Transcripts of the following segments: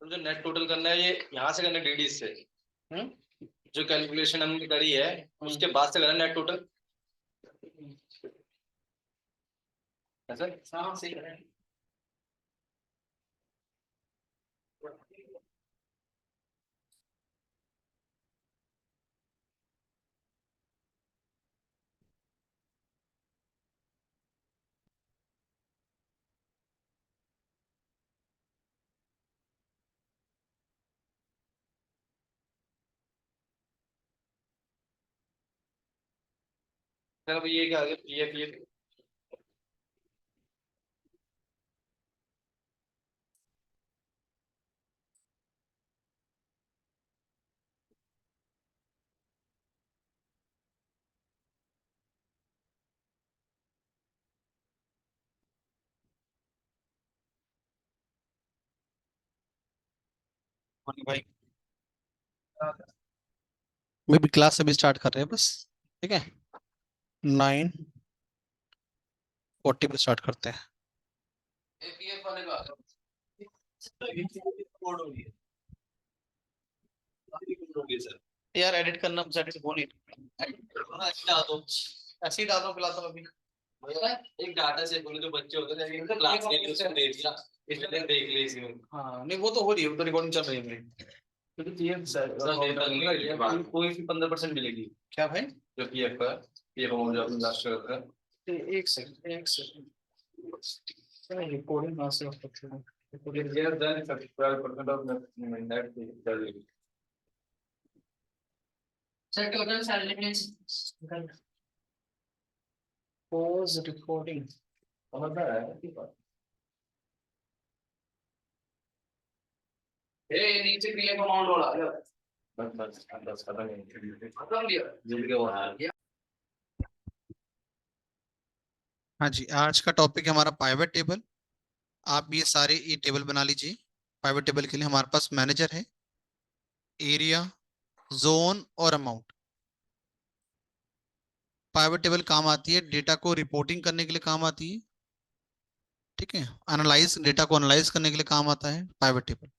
तो जो net total करना है ये यहाँ से करना है डीडी से। जो कैलकुलेशन हमने करी है उसके बाद से करना नेट टोटल। ऐसा हाँ सही है। अब ये क्या आगे पीएफ भाई मैं भी क्लास से भी स्टार्ट कर रहे हैं बस। ठीक है, 9:40 पे स्टार्ट करते हैं। पीएफ वाले का कोड होगी सर। यार एडिट करना एडिट हो नहीं, ऐसे डाल दो। ऐसे ही डाल दो फिलहाल तो अभी। एक डाटा सेट बोले जो बच्चे होते हैं लेकिन क्लास के लिए उसने दे दिया इसने देख ली इसमें। हाँ नहीं वो तो हो रही है, वो तो रिकॉर्डिंग चल रही है मेरी। क्योंकि पीएफ सर कोई भी 15% मिलेगी। क्या भाई? जो पीएफ का पीएफ अमाउंट जो अपने लास्ट का एक सेकंड एक सेकंड, रिकॉर्डिंग कहाँ से हो सकती है? yes then 12% of net salary। Sir total salary में पोज रिकॉर्डिंग समझ में आया ना की बात। ए नीचे पीएफ अमाउंट वाला बस खत्म है खत्म दिया जिंदगी के वो हाल। हाँ जी, आज का टॉपिक है हमारा पाइवट टेबल। आप ये सारे ये टेबल बना लीजिए। पाइवट टेबल के लिए हमारे पास मैनेजर है, एरिया, जोन और अमाउंट। पाइवट टेबल काम आती है डेटा को रिपोर्टिंग करने के लिए काम आती है। ठीक है, एनालाइज डेटा को एनालाइज करने के लिए काम आता है पाइवट टेबल।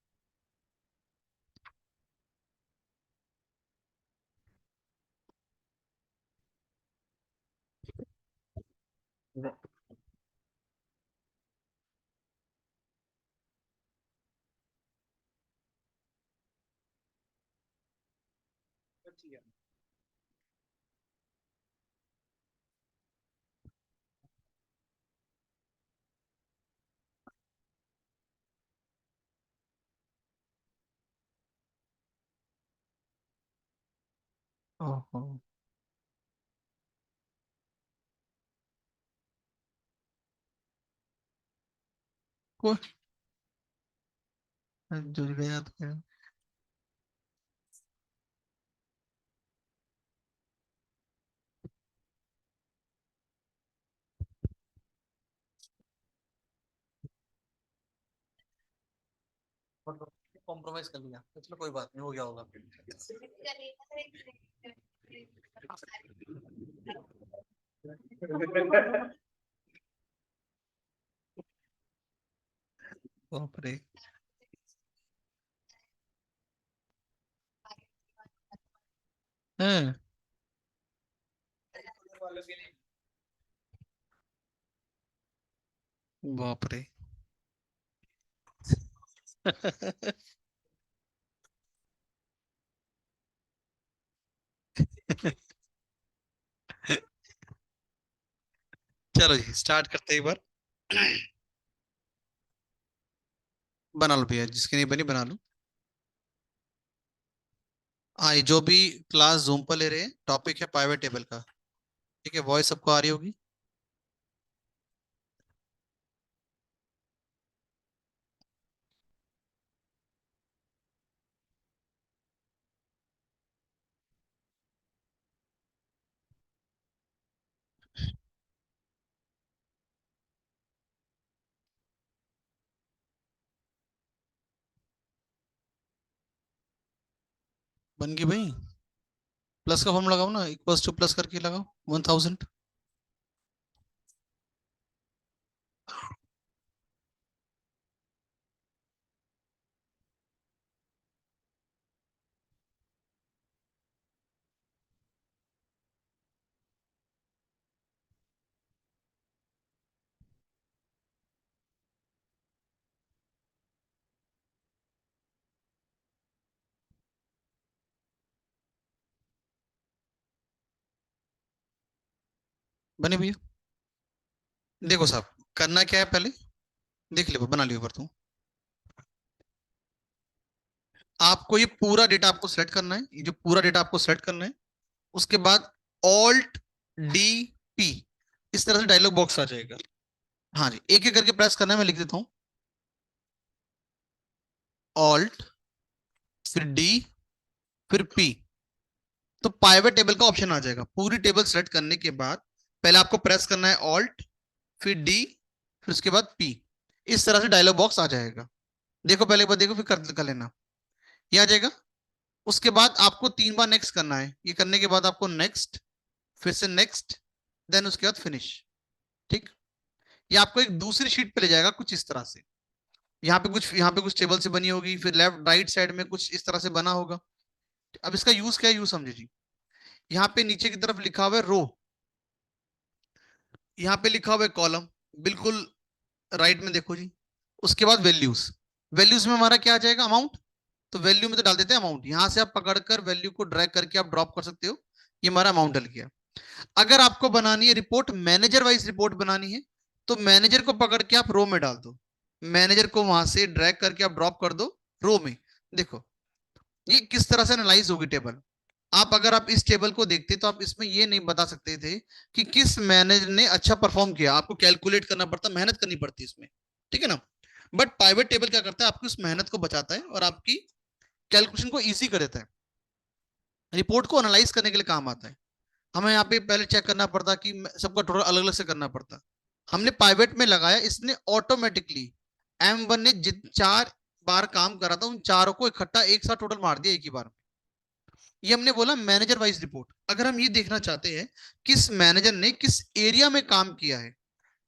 ओहो, कोई जुड़ गया तो क्या। कॉम्प्रोमाइज कर लिया तो चलो कोई बात नहीं, हो गया होगा। बाप रे। हैं, बाप रे। चलो जी स्टार्ट करते हैं एक बार। बना लो भैया, जिसकी नहीं बनी बना लो। हाँ, ये जो भी क्लास जूम पर ले रहे हैं टॉपिक है पाइवट टेबल का। ठीक है, वॉइस सबको आ रही होगी। बन गई भाई। प्लस का फॉर्म लगाओ ना, इक्वल्स टू प्लस करके लगाओ 1000। बने भैया? देखो साहब, करना क्या है पहले देख लियो, बना लियो पर तू। आपको ये पूरा डेटा आपको सेलेक्ट करना है, ये जो पूरा डेटा आपको सेलेक्ट करना है। उसके बाद ऑल्ट डी पी, इस तरह से डायलॉग बॉक्स आ जाएगा। हाँ जी, एक एक करके प्रेस करना है, मैं लिख देता हूँ। ऑल्ट, फिर डी, फिर पी। तो पाइवेट टेबल का ऑप्शन आ जाएगा। पूरी टेबल सेलेक्ट करने के बाद पहले आपको प्रेस करना है ऑल्ट, फिर डी, फिर उसके बाद पी। इस तरह से डायलॉग बॉक्स आ जाएगा। देखो पहले एक बार देखो, फिर कर लेना, ये आ जाएगा। उसके बाद आपको 3 बार नेक्स्ट करना है। ये करने के बाद आपको नेक्स्ट, फिर से नेक्स्ट, देन उसके बाद फिनिश। ठीक। ये आपको एक दूसरी शीट पे ले जाएगा कुछ इस तरह से। यहाँ पे कुछ टेबल से बनी होगी, फिर लेफ्ट राइट साइड में कुछ इस तरह से बना होगा। अब इसका यूज क्या है, यूज समझे जी। यहाँ पे नीचे की तरफ लिखा हुआ है रो, यहाँ पे लिखा हुआ है कॉलम, बिल्कुल राइट में देखो जी। उसके बाद वैल्यूज, वैल्यूज में हमारा क्या आ जाएगा, अमाउंट। तो वैल्यू में तो डाल देते हैं अमाउंट, यहां से आप पकड़कर वैल्यू को ड्रैग करके आप ड्रॉप कर सकते हो। ये हमारा अमाउंट डल गया। अगर आपको बनानी है रिपोर्ट, मैनेजर वाइज रिपोर्ट बनानी है, तो मैनेजर को पकड़ के आप रो में डाल दो। मैनेजर को वहां से ड्रैग करके आप ड्रॉप कर दो रो में। देखो ये किस तरह से एनालाइज होगी टेबल। आप अगर आप इस टेबल को देखते तो आप इसमें ये नहीं बता सकते थे कि किस मैनेजर ने अच्छा परफॉर्म किया। आपको कैलकुलेट करना पड़ता, मेहनत करनी पड़ती इसमें, ठीक है ना। बट पाइवेट टेबल क्या करता है, आपकी उस मेहनत को बचाता है और आपकी कैलकुलेशन को इजी कर देता है। रिपोर्ट को एनालाइज करने के लिए काम आता है। हमें यहाँ पे पहले चेक करना पड़ता कि सबका टोटल अलग अलग से करना पड़ता। हमने पाइवेट में लगाया, इसने ऑटोमेटिकली M1 ने जित 4 बार काम करा था, उन चारों को इकट्ठा एक साथ टोटल मार दिया एक ही बार में। ये हमने बोला मैनेजर वाइज रिपोर्ट। अगर हम ये देखना चाहते हैं किस मैनेजर ने किस एरिया में काम किया है,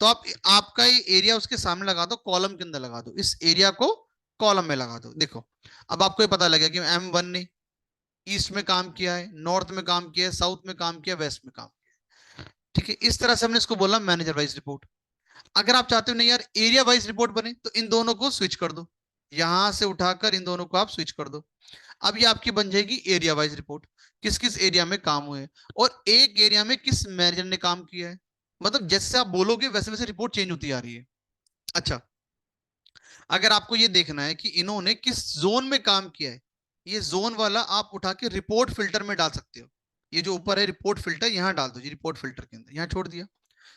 तो आप आपका ये एरिया उसके सामने लगा दो, कॉलम के अंदर लगा दो, इस एरिया को कॉलम में लगा दो। देखो अब आपको ये पता लगेगा कि M1 ने ईस्ट में काम किया है, नॉर्थ में काम किया है, साउथ में काम किया, वेस्ट में काम। ठीक है, इस तरह से हमने इसको बोला मैनेजर वाइज रिपोर्ट। अगर आप चाहते हो नहीं यार एरिया वाइज रिपोर्ट बने, तो इन दोनों को स्विच कर दो, यहां से उठाकर इन दोनों को आप स्विच कर दो। अब ये आपकी बन जाएगी एरिया वाइज रिपोर्ट, किस किस एरिया में काम हुए और एक एरिया में किस मैनेजर ने काम किया है। मतलब जैसे आप बोलोगे वैसे वैसे रिपोर्ट चेंज होती आ रही है। अच्छा, अगर आपको ये देखना है कि इन्होंने किस जोन में काम किया है, ये जोन वाला आप उठा के रिपोर्ट फिल्टर में डाल सकते हो। ये जो ऊपर है रिपोर्ट फिल्टर, यहाँ डाल दो जी, रिपोर्ट फिल्टर के अंदर यहाँ छोड़ दिया,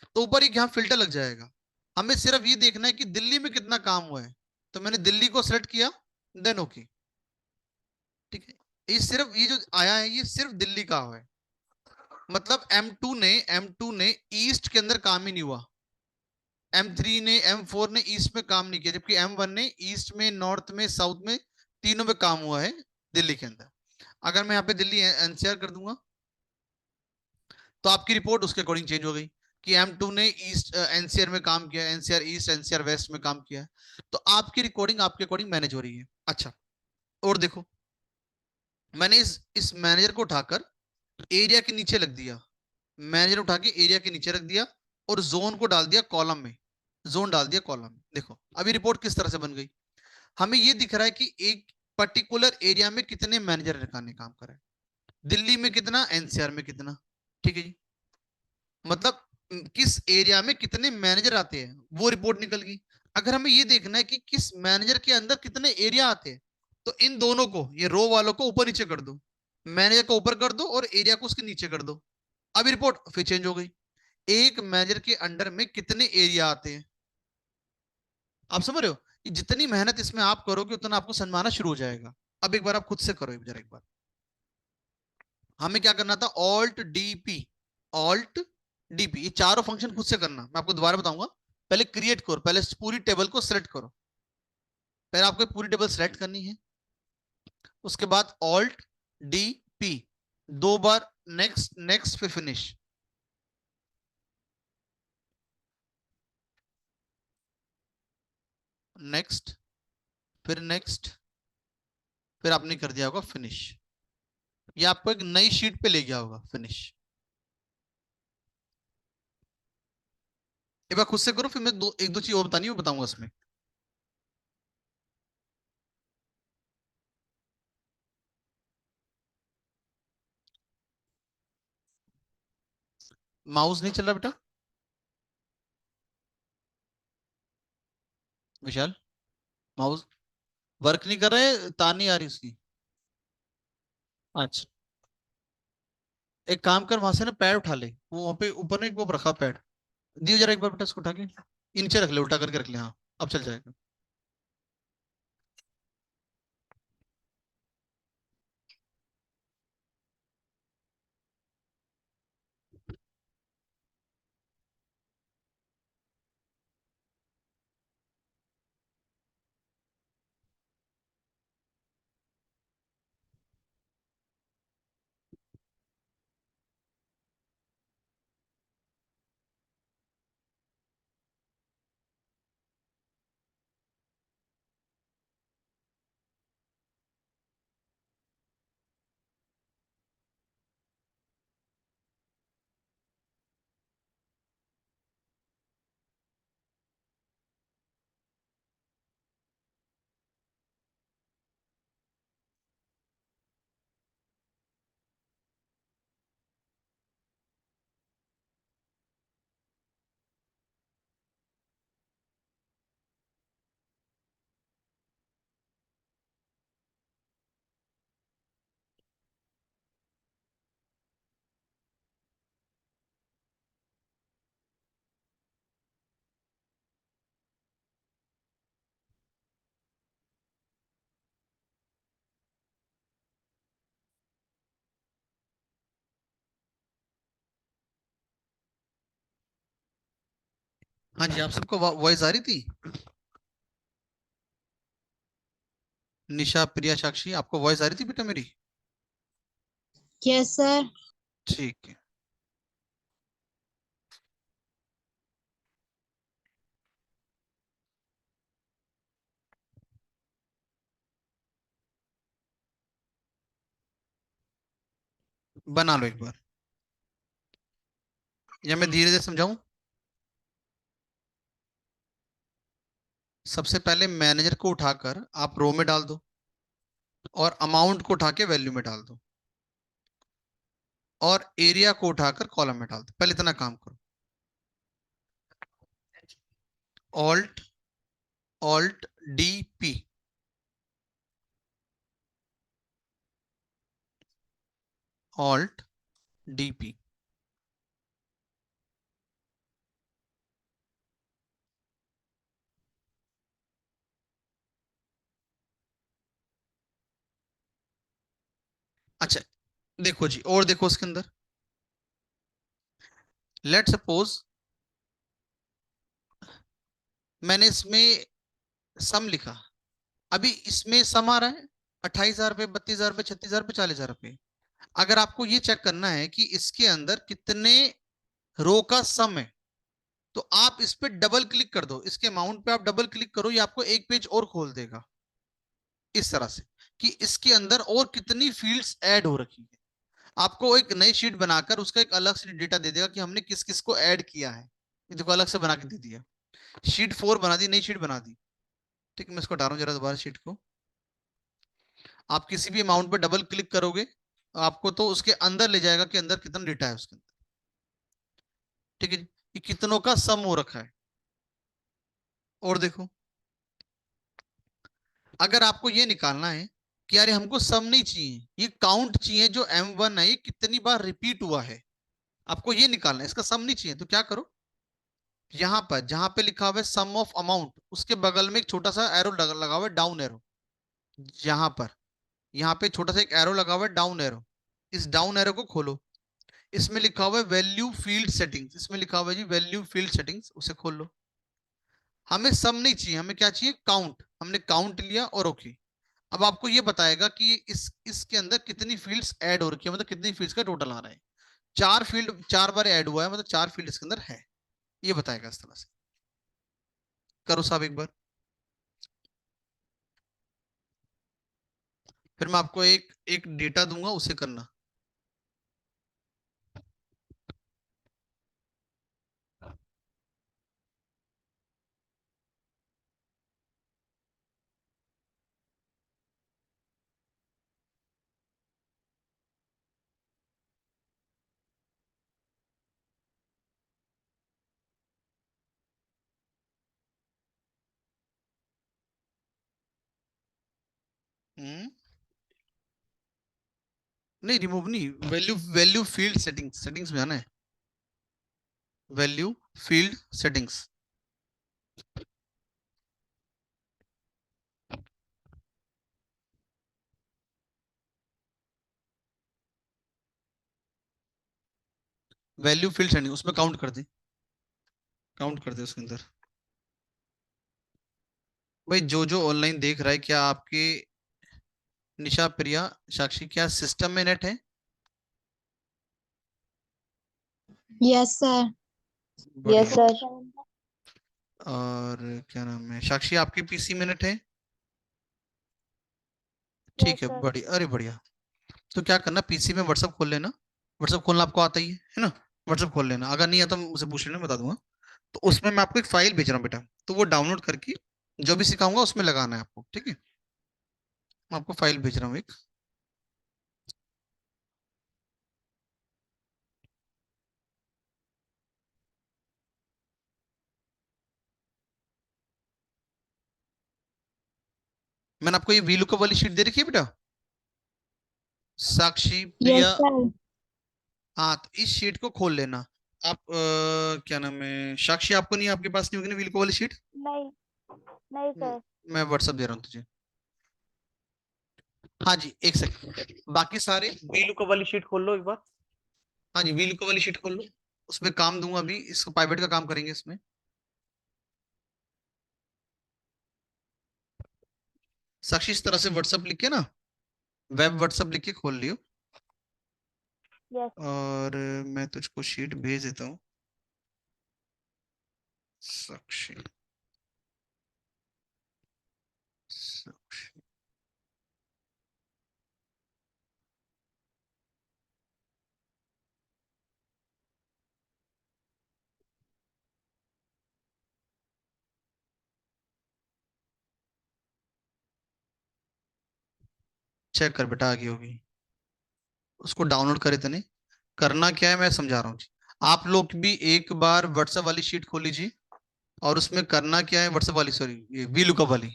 तो ऊपर एक यहाँ फिल्टर लग जाएगा। हमें सिर्फ ये देखना है कि दिल्ली में कितना काम हुआ है, तो मैंने दिल्ली को सेलेक्ट किया, देन ओके। ठीक है, ये सिर्फ ये जो आया है ये सिर्फ दिल्ली का हुआ है। मतलब M2 ने ईस्ट के अंदर काम ही नहीं हुआ, M3 ने M4 ने ईस्ट में काम नहीं किया, जबकि M1 ने ईस्ट में, नॉर्थ में, साउथ में, तीनों में काम हुआ है दिल्ली के अंदर। अगर मैं यहाँ पे दिल्ली NCR कर दूंगा, तो आपकी रिपोर्ट उसके अकॉर्डिंग चेंज हो गई कि M2 ने ईस्ट NCR में काम किया, NCR ईस्ट, NCR वेस्ट में काम किया। तो आपकी रिकॉर्डिंग आपके अकॉर्डिंग मैनेज हो रही है। अच्छा, और देखो मैंने इस मैनेजर को उठाकर एरिया के नीचे रख दिया, मैनेजर उठा के एरिया के नीचे रख दिया और जोन को डाल दिया कॉलम में, जोन डाल दिया कॉलम में। देखो अभी रिपोर्ट किस तरह से बन गई। हमें ये दिख रहा है कि एक पर्टिकुलर एरिया में कितने मैनेजर ने काम करा है, दिल्ली में कितना, NCR में कितना। ठीक है जी, मतलब किस एरिया में कितने मैनेजर आते हैं वो रिपोर्ट निकल गई। अगर हमें ये देखना है कि किस मैनेजर के अंदर कितने एरिया आते हैं, तो इन दोनों को, ये रो वालों को ऊपर नीचे कर दो, मैनेजर को ऊपर कर दो और एरिया को उसके नीचे कर दो। अभी रिपोर्ट फिर चेंज हो गई, एक मैनेजर के अंडर में कितने एरिया आते हैं। आप समझ रहे हो, कि जितनी मेहनत इसमें आप करोगे उतना आपको सन्माना शुरू हो जाएगा। अब एक बार आप खुद से करो जरा एक बार। हमें क्या करना था, ऑल्ट डीपी, ये चारों फंक्शन खुद से करना, मैं आपको दोबारा बताऊंगा। पहले क्रिएट करो, पहले पूरी टेबल को सिलेक्ट करो, पहले आपको पूरी टेबल सिलेक्ट करनी है। उसके बाद ऑल्ट डी पी, 2 बार नेक्स्ट नेक्स्ट फिर फिनिश। नेक्स्ट, फिर नेक्स्ट, फिर आपने कर दिया होगा फिनिश। ये आपको एक नई शीट पे ले गया होगा फिनिश। एक बार खुद से करो, फिर मैं एक दो चीज और बतानी है, वो बताऊंगा उसमें। माउस नहीं चल रहा बेटा? विशाल, माउस वर्क नहीं कर रहे, तार नहीं आ रही उसकी? अच्छा, एक काम कर, वहां से ना पैड उठा ले, वो वहां पे ऊपर ना एक वो रखा पैड, दियो जरा एक बार बेटा उसको उठा के, नीचे रख ले, उल्टा करके रख ले, हाँ अब चल जाएगा। हाँ जी, आप सबको वॉइस आ रही थी? निशा, प्रिया, साक्षी, आपको वॉइस आ रही थी बेटा मेरी? Yes sir. ठीक है। बना लो एक बार, या मैं धीरे धीरे समझाऊं? सबसे पहले मैनेजर को उठाकर आप रो में डाल दो, और अमाउंट को उठा के वैल्यू में डाल दो, और एरिया को उठाकर कॉलम में डाल दो। पहले इतना काम करो। Alt, alt D P, alt D P. अच्छा, देखो जी, और देखो उसके अंदर, लेट सपोज मैंने इसमें सम लिखा, अभी इसमें सम आ रहा है 28,000 रुपये, 32,000 रुपये, 36,000 रुपये, 40,000 रुपये। अगर आपको ये चेक करना है कि इसके अंदर कितने रो का सम है, तो आप इस पे डबल क्लिक कर दो, इसके अमाउंट पे आप डबल क्लिक करो, ये आपको एक पेज और खोल देगा इस तरह से, कि इसके अंदर और कितनी फील्ड्स ऐड हो रखी है। आपको एक नई शीट बनाकर उसका एक अलग से डेटा दे देगा कि हमने किस किस को ऐड किया है। ये देखो अलग से बना के दे दिया, शीट 4 बना दी, नई शीट बना दी। ठीक है, मैं इसको हटा रहा हूं जरा दोबारा शीट को। आप किसी भी अमाउंट पर डबल क्लिक करोगे, आपको तो उसके अंदर ले जाएगा कि अंदर कितना डेटा है उसके अंदर। ठीक है जी, ये कितनों का सम हो रखा है। और देखो, अगर आपको ये निकालना है कि यार हमको सम नहीं चाहिए, ये काउंट चाहिए, जो M1 है ये कितनी बार रिपीट हुआ है, आपको ये निकालना है, इसका सम नहीं चाहिए, तो क्या करो, यहां पर जहां पे लिखा हुआ है सम ऑफ अमाउंट, उसके बगल में एक छोटा सा एरो लगा हुआ है, डाउन एरो। यहां पर, यहाँ पे छोटा सा एक एरो लगा हुआ है, डाउन एरो। इस डाउन एरो को खोलो, इसमें लिखा हुआ है वैल्यू फील्ड सेटिंग्स, इसमें लिखा हुआ है जी वैल्यू फील्ड सेटिंग्स, उसे खोल लो। हमें सम नहीं चाहिए, हमें क्या चाहिए, काउंट। हमने काउंट लिया और ओके। अब आपको ये बताएगा कि इसके अंदर कितनी फील्ड्स ऐड हो रखी है, मतलब कितनी फील्ड्स का टोटल आ रहा है। 4 फील्ड 4 बार ऐड हुआ है, मतलब 4 फील्ड इसके अंदर है, ये बताएगा इस तरह से। करो साहब एक बार, फिर मैं आपको एक एक डेटा दूंगा, उसे करना। नहीं, रिमूव नहीं, value value field settings, settings में आना है, value field settings. Value field setting, उसमें काउंट कर दे, काउंट कर दे उसके अंदर। भाई जो जो ऑनलाइन देख रहा है, क्या आपके निशा, प्रिया, साक्षी, क्या सिस्टम में नेट है? Yes sir. बढ़िया। Yes sir. और क्या नाम है, साक्षी, आपकी पीसी में नेट है? यस ठीक है, सर। बढ़िया, अरे बढ़िया। तो क्या करना, पीसी में व्हाट्सअप खोल लेना, व्हाट्सअप खोलना आपको आता ही है ना? व्हाट्सअप खोल लेना, अगर नहीं आता मुझे पूछ लेना, बता दूंगा। तो उसमें मैं आपको एक फाइल भेज रहा हूँ बेटा, तो वो डाउनलोड करके जो भी सिखाऊंगा उसमें लगाना है आपको, ठीक है? मैं आपको फाइल भेज रहा हूँ एक। मैंने आपको ये वीलुकअप वाली शीट दे रखी है बेटा, साक्षी, यस प्रिया। सर। हाँ, तो इस शीट को खोल लेना। आप क्या नाम है, साक्षी, आपको नहीं, आपके पास नहीं होगी ना वीलुकअप वाली शीट? नहीं, नहीं सर। मैं व्हाट्सअप दे रहा हूँ तुझे। हाँ जी, एक सेकंड, बाकी सारे वीलुकअप वाली शीट खोल लो एक बार। हाँ जी, वीलुकअप वाली शीट खोल लो, उसमें काम दूंगा अभी, इसको पाइवेट का काम करेंगे इसमें। साक्षी, इस तरह से व्हाट्सअप लिख के ना, वेब व्हाट्सअप लिख के खोल लियो। यस। और मैं तुझको शीट भेज देता हूँ, साक्षी, साक्षी। चेक कर बेटा, आ गई होगी, उसको डाउनलोड करे तने। करना क्या है मैं समझा रहा हूँ जी। आप लोग भी एक बार व्हाट्सएप वाली शीट खोल लीजिए, और उसमें करना क्या है, व्हाट्सएप वाली, सॉरी, ये वीलुकअप वाली,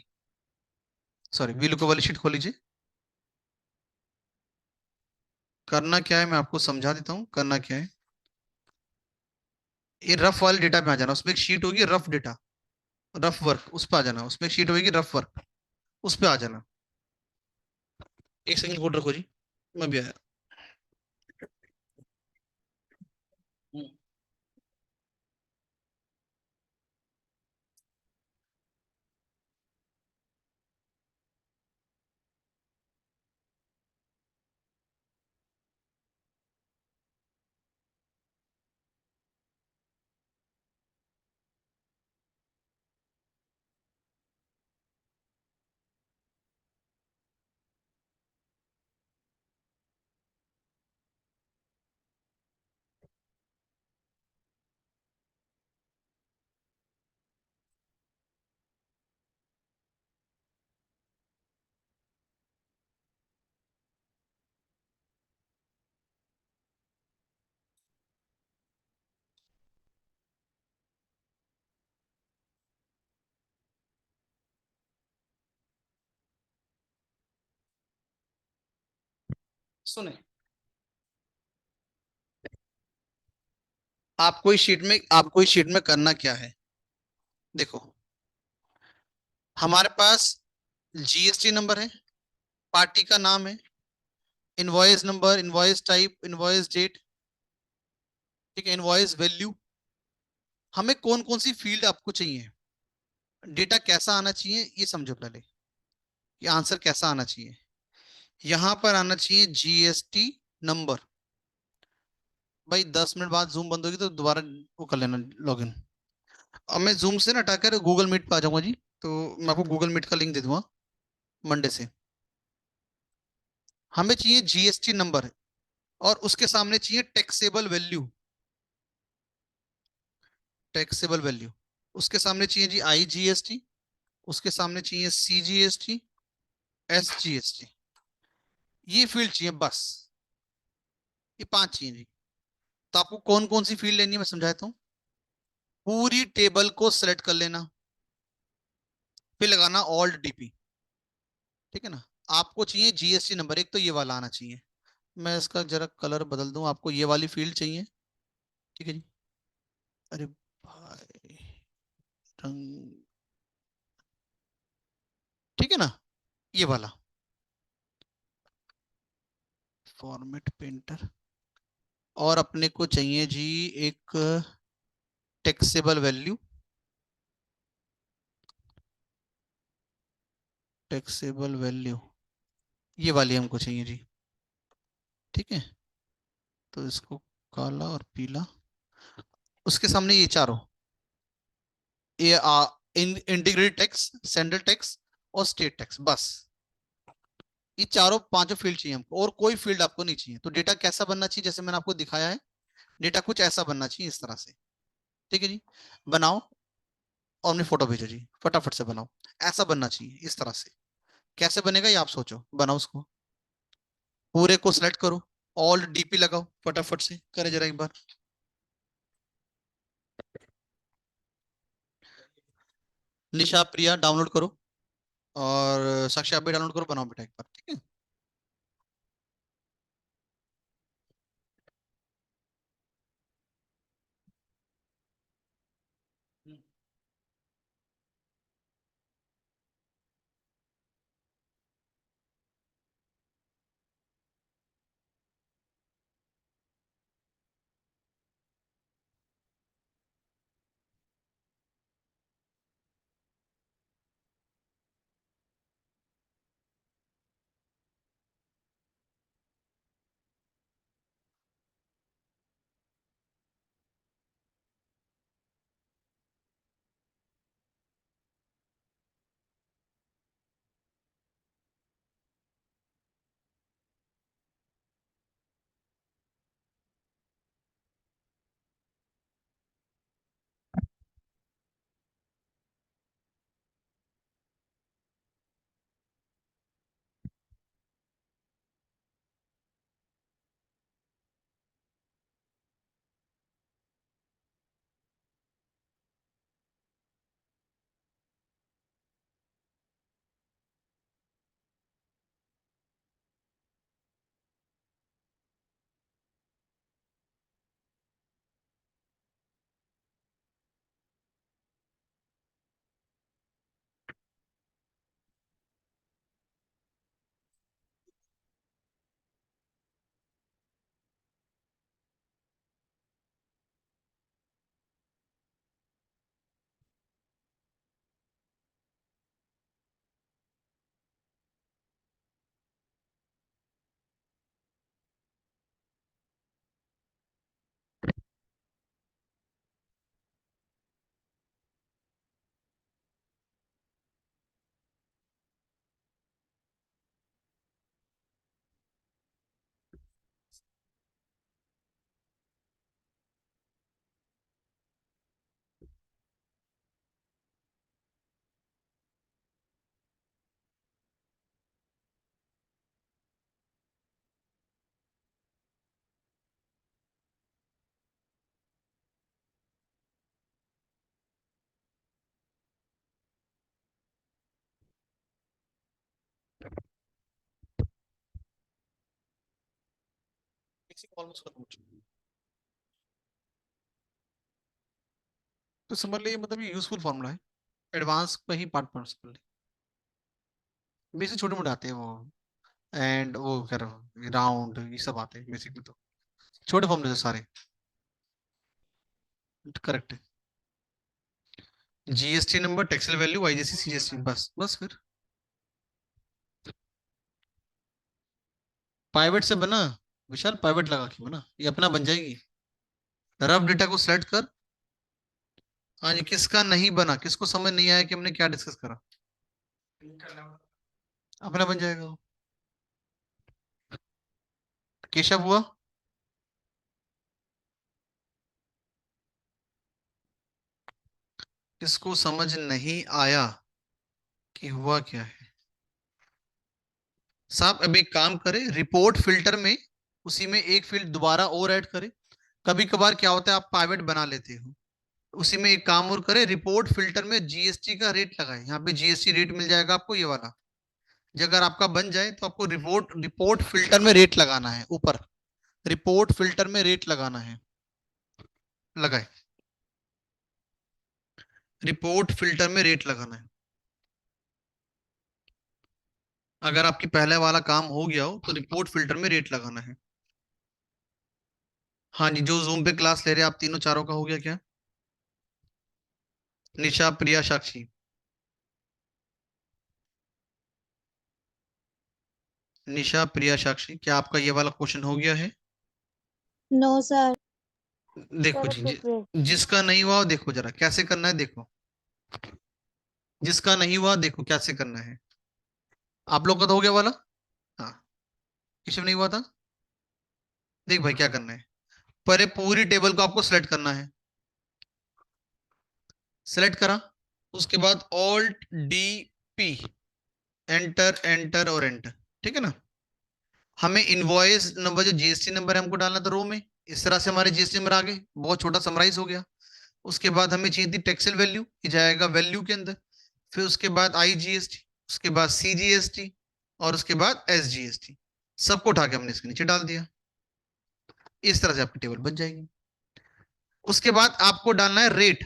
सॉरी, वीलुकअप वाली शीट खोल लीजिए। करना क्या है मैं आपको समझा देता हूँ, करना क्या है। ये रफ वाले डेटा पे आ जाना, उसमें एक शीट होगी रफ डेटा, रफ वर्क, उस पर आ जाना, उसमें एक शीट होगी रफ वर्क, उस पर आ जाना। एक सेकंड होल्ड रखो जी, मैं भी आया। सुने, आपको इस शीट में, आपको इस शीट में करना क्या है, देखो, हमारे पास जीएसटी नंबर है, पार्टी का नाम है, invoice number, invoice type, invoice date, ठीक है, इनवॉइस वैल्यू। हमें कौन कौन सी फील्ड आपको चाहिए, डेटा कैसा आना चाहिए ये समझो पहले, ये आंसर कैसा आना चाहिए। यहां पर आना चाहिए जीएसटी नंबर। भाई 10 मिनट बाद जूम बंद होगी तो दोबारा वो कर लेना लॉगिन। अब मैं जूम से ना हटाकर गूगल मीट पे आ जाऊंगा जी, तो मैं आपको गूगल मीट का लिंक दे दूंगा मंडे से। हमें चाहिए जीएसटी नंबर, और उसके सामने चाहिए टैक्सेबल वैल्यू, टैक्सेबल वैल्यू। उसके सामने चाहिए जी आईजीएसटी, उसके सामने चाहिए सीजीएसटी, एसजीएसटी। ये फील्ड चाहिए बस, ये 5 चाहिए जी। तो आपको कौन कौन सी फील्ड लेनी है मैं समझाता हूँ। पूरी टेबल को सिलेक्ट कर लेना, फिर लगाना ऑल्ट डीपी, ठीक है ना? आपको चाहिए जीएसटी नंबर, एक तो ये वाला आना चाहिए। मैं इसका जरा कलर बदल दूं, आपको ये वाली फील्ड चाहिए, ठीक है जी। अरे भाई, रंग, ठीक है ना, ये वाला फॉर्मेट पेंटर। और अपने को चाहिए जी एक टैक्सेबल वैल्यू, टैक्सेबल वैल्यू ये वाली हमको चाहिए जी, ठीक है। तो इसको काला और पीला, उसके सामने ये चारों, ये इंटीग्रेटेड टैक्स, सेंट्रल टैक्स और स्टेट टैक्स, बस ये चारों पांचों फील्ड चाहिए हमको, और कोई फील्ड आपको नहीं चाहिए। तो डेटा कैसा बनना चाहिए, जैसे मैंने आपको दिखाया है, डेटा कुछ ऐसा बनना चाहिए, इस तरह से, ठीक है जी। बनाओ और अपनी फोटो भेजो जी, फटाफट से बनाओ, ऐसा बनना चाहिए इस तरह से। कैसे बनेगा ये आप सोचो, बनाओ उसको, पूरे को सिलेक्ट करो, ऑल डीपी लगाओ, फटाफट से करे जरा एक बार। निशा प्रिया डाउनलोड करो, और साक्षी आप भी डाउनलोड करो, बनाओ बेटा एक बार, ठीक है। ऑलमोस्ट खत्म हो चुका है। तो समझ लीजिए, मतलब ये यूजफुल फॉर्मूला है, एडवांस में ही पार्ट पढ़ सकते, बेसिक छोटे मोटे आते हैं वो, एंड वो क्या राउंड ये सब आते हैं बेसिकली, तो छोटे फॉर्मूले से सारे करेक्ट है। GST number, taxable value, IGST, CGST, बस बस फिर पाइवेट से बना, विशाल पाइवेट लगा के बना, ये अपना बन जाएगी। रफ डेटा को सिलेक्ट कर। हाँ जी, किसका नहीं बना, किसको समझ नहीं आया कि हमने क्या डिस्कस करा, अपना बन जाएगा वो। केशव हुआ, किसको समझ नहीं आया कि हुआ क्या है। साहब अब एक काम करें, रिपोर्ट फिल्टर में उसी में एक फील्ड दोबारा और ऐड करें। कभी कभार क्या होता है, आप प्राइवेट बना लेते हो, उसी में एक काम और करें, रिपोर्ट फिल्टर में जीएसटी का रेट लगाए, यहाँ पे जीएसटी रेट मिल जाएगा आपको ये वाला, अगर आपका बन जाए तो आपको रिपोर्ट फिल्टर में रेट लगाना है, ऊपर रिपोर्ट फिल्टर में रेट लगाना है, लगाए, रिपोर्ट फिल्टर में रेट लगाना है। अगर आपकी पहले वाला काम हो गया हो तो रिपोर्ट फिल्टर में रेट लगाना है। हाँ जी, जो जूम पे क्लास ले रहे हैं आप तीनों चारों का हो गया क्या? निशा, प्रिया, साक्षी। निशा, प्रिया, साक्षी, क्या आपका ये वाला क्वेश्चन हो गया है? No sir. देखो सर जी, प्लीज। जिसका नहीं हुआ वो देखो जरा कैसे करना है, देखो जिसका नहीं हुआ देखो कैसे करना है। आप लोग का तो हो गया वाला, हाँ, किसी में नहीं हुआ था। देख भाई क्या करना है, पर ये पूरी टेबल को आपको सेलेक्ट करना है। सेलेक्ट करा, उसके बाद alt D P, enter enter और एंटर, ठीक है ना। हमें इनवॉइस नंबर जो जीएसटी नंबर है हमको डालना था रो में, इस तरह से हमारे जीएसटी नंबर आ गए, बहुत छोटा समराइज हो गया। उसके बाद हमें चाहिए थी टेक्सटाइल वैल्यू, ये जाएगा वैल्यू के अंदर। फिर उसके बाद आईजीएसटी, उसके बाद सीजीएसटी और उसके बाद एसजीएसटी, सबको उठा के हमने इसके नीचे डाल दिया। इस तरह से आपकी टेबल बन जाएगी। उसके बाद आपको डालना है रेट,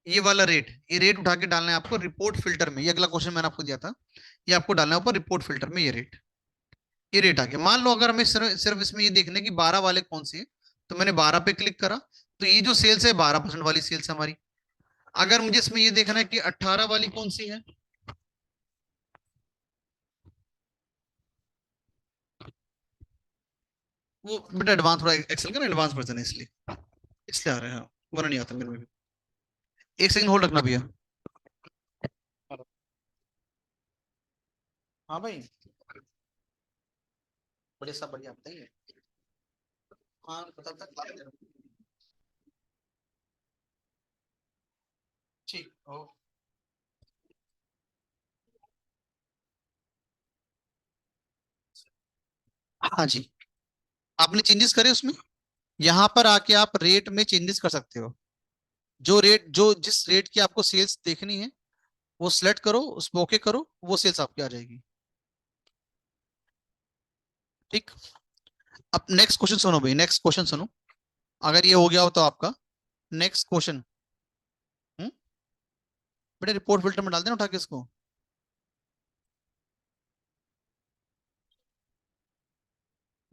ये वाला रेट, ये रेट उठा के डालना है आपको रिपोर्ट फिल्टर में। ये अगला क्वेश्चन मैंने आपको दिया था, ये आपको डालना है ऊपर रिपोर्ट फिल्टर में। ये रेट आ गया। मान लो अगर हमें सिर्फ इसमें ये देखने की 12 वाले कौन से हैं, तो मैंने 12 पे क्लिक करा, तो ये जो सेल्स है 12% वाली सेल्स हमारी। अगर मुझे इसमें ये देखना है कि 18 वाली कौन सी है, वो बेटा एडवांस, थोड़ा एक्सेल का ना एडवांस वर्जन है इसलिए इसलिए आ रहा है, हाँ, वरना नहीं आता मेरे में भी। एक सेकंड होल्ड रखना भैया। हाँ भाई, बड़े सब बढ़िया बताइए। हाँ बता बता, ठीक ओ। हाँ जी, आपने चेंजेस करे उसमें, यहाँ पर आके आप रेट में चेंजेस कर सकते हो। जो रेट, जो जिस रेट की आपको सेल्स देखनी है वो सिलेक्ट करो, उस पे ओके करो, वो सेल्स आपकी आ जाएगी। ठीक, अब नेक्स्ट क्वेश्चन सुनो भाई, नेक्स्ट क्वेश्चन सुनो। अगर ये हो गया हो तो आपका नेक्स्ट क्वेश्चन, बेटे रिपोर्ट फिल्टर में डाल देना उठा के इसको।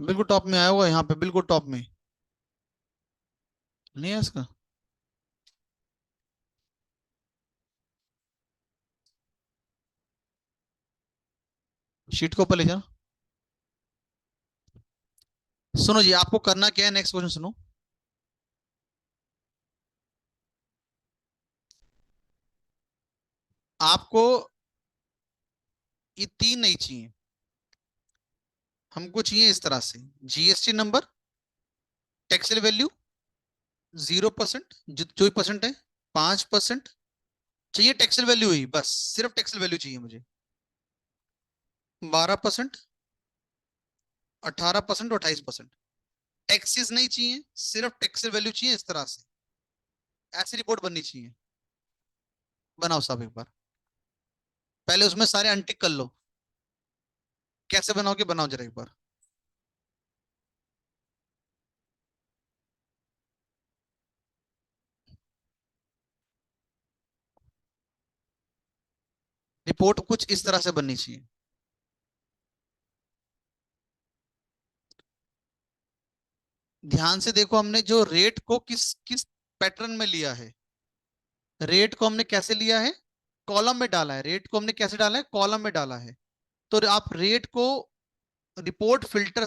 बिल्कुल टॉप में आया होगा, यहाँ पे बिल्कुल टॉप में नहीं है इसका। शीट को ऊपर ले जाना। सुनो जी, आपको करना क्या है, नेक्स्ट क्वेश्चन सुनो। आपको ये तीन नहीं चाहिए, हमको चाहिए इस तरह से, जीएसटी नंबर, टैक्सेबल वैल्यू 0%, जो भी परसेंट है 5% चाहिए, टैक्सेबल वैल्यू ही बस, सिर्फ टैक्सेबल वैल्यू चाहिए मुझे, 12%, 18% और 28%। टैक्सेस नहीं चाहिए, सिर्फ टैक्सेबल वैल्यू चाहिए, इस तरह से ऐसी रिपोर्ट बननी चाहिए। बनाओ साहब एक बार, पहले उसमें सारे अनटिक कर लो, कैसे बनाओगे बनाओ जरा एक बार। रिपोर्ट कुछ इस तरह से बननी चाहिए। ध्यान से देखो, हमने जो रेट को किस किस पैटर्न में लिया है, रेट को हमने कैसे लिया है, कॉलम में डाला है। रेट को हमने कैसे डाला है, कॉलम में डाला है। तो आप रेट को रिपोर्ट फिल्टर